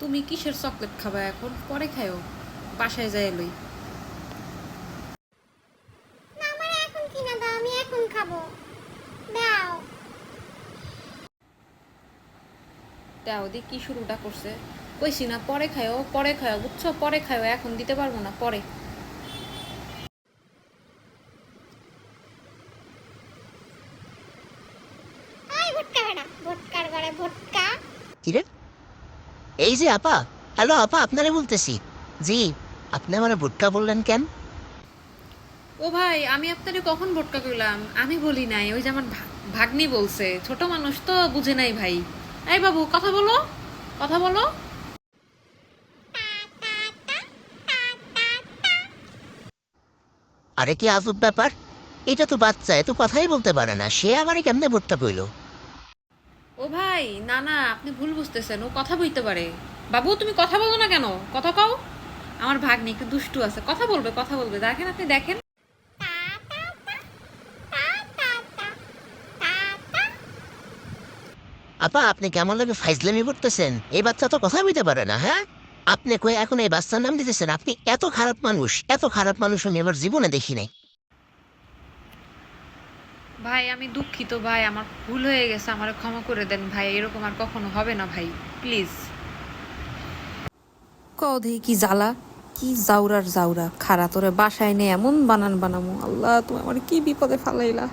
তুমি কিসের চকলেট খাবা এখন? পরে খায়ো, বাসায় যাই লই। না আমার এখন কিনা দাও, আমি এখন খাবো। দাও। দাও দি কি শুরুটা করছে। কইছি না পরে খায়ো, পরে খায়ো, বুঝছো? পরে খায়ো, এখন দিতে পারবো না, পরে। ওই ভুট্টা বেটা, ভুট্টার ঘরে ভুট্টা। কিরে, এই যে আপা। হ্যালো আপা, আপনারে বলতেছি। জি, আপনি আমার ভুট্টা বললেন কেন? ও ভাই, আমি আপনারে কখন ভোটকা কইলাম? আমি বলি নাই, ওই যে আমার ভাগ্নি বলছে। ছোট মানুষ তো বুঝে নাই ভাই। এই বাবু, কথা বলো, কথা বলো। আরে কি আজব ব্যাপার! এটা তো বাচ্চা, এত কথাই বলতে পারে না, সে আমারে কেমনে ভুট্টা কইলো? ও ভাই, না না, আপনি ভুল বুঝতেছেন, ও কথা বলতে পারে। বাবু, তুমি কথা বলো না কেন? কথা কও। আমার ভাগ্নি একটু দুষ্টু আছে, কথা বলবে, কথা বলবে। দেখেন, আপনি দেখেন। আপা, আপনি কেমন লাগে ফাইজলামি করতেছেন? এই বাচ্চা তো কথা বলতে পারে না, হ্যাঁ? আপনি কই এখন এই বাচ্চার নাম দিতেছেন? আপনি এত খারাপ মানুষ, এত খারাপ মানুষ আমি আমার জীবনে দেখি নাই। ভাই আমি দুঃখিত ভাই, আমার ভুল হয়ে গেছে, আমার ক্ষমা করে দেন ভাই, এরকম আর কখনো হবে না ভাই, প্লিজ। কধে কি জ্বালা, কি জাউরার জাউরা খারা তোরে বাসায় নে এমন বানান বানামু। আল্লাহ, তুমি আমার কি বিপদে ফালাইলা।